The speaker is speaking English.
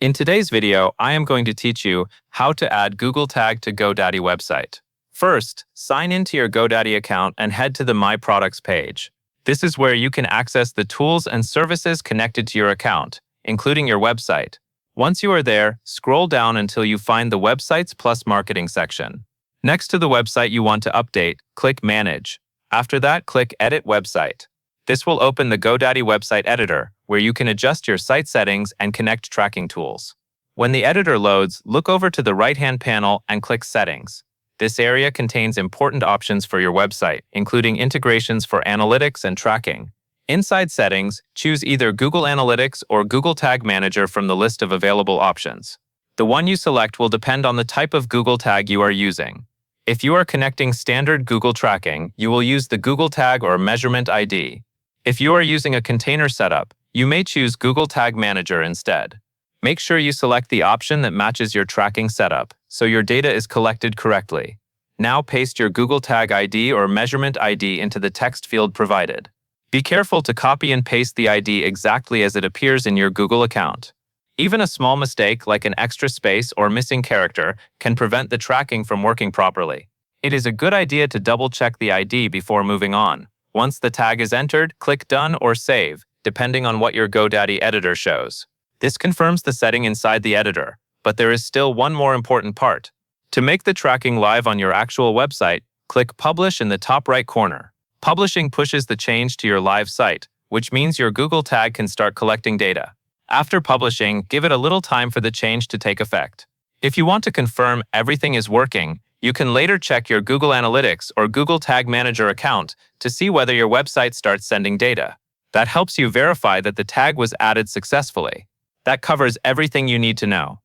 In today's video, I am going to teach you how to add Google Tag to Godaddy website. First, sign into your Godaddy account and head to the My Products page. This is where you can access the tools and services connected to your account, including your website. Once you are there, scroll down until you find the Websites Plus Marketing section. Next to the website you want to update, click Manage. After that, click Edit Website. This will open the Godaddy website editor, where you can adjust your site settings and connect tracking tools. When the editor loads, look over to the right-hand panel and click Settings. This area contains important options for your website, including integrations for analytics and tracking. Inside Settings, choose either Google Analytics or Google Tag Manager from the list of available options. The one you select will depend on the type of Google Tag you are using. If you are connecting standard Google tracking, you will use the Google Tag or Measurement ID. If you are using a container setup, you may choose Google Tag Manager instead. Make sure you select the option that matches your tracking setup, so your data is collected correctly. Now paste your Google Tag ID or Measurement ID into the text field provided. Be careful to copy and paste the ID exactly as it appears in your Google account. Even a small mistake like an extra space or missing character can prevent the tracking from working properly. It is a good idea to double-check the ID before moving on. Once the tag is entered, click Done or Save, depending on what your Godaddy editor shows. This confirms the setting inside the editor, but there is still one more important part. To make the tracking live on your actual website, click Publish in the top right corner. Publishing pushes the change to your live site, which means your Google Tag can start collecting data. After publishing, give it a little time for the change to take effect. If you want to confirm everything is working, you can later check your Google Analytics or Google Tag Manager account to see whether your website starts sending data. That helps you verify that the tag was added successfully. That covers everything you need to know.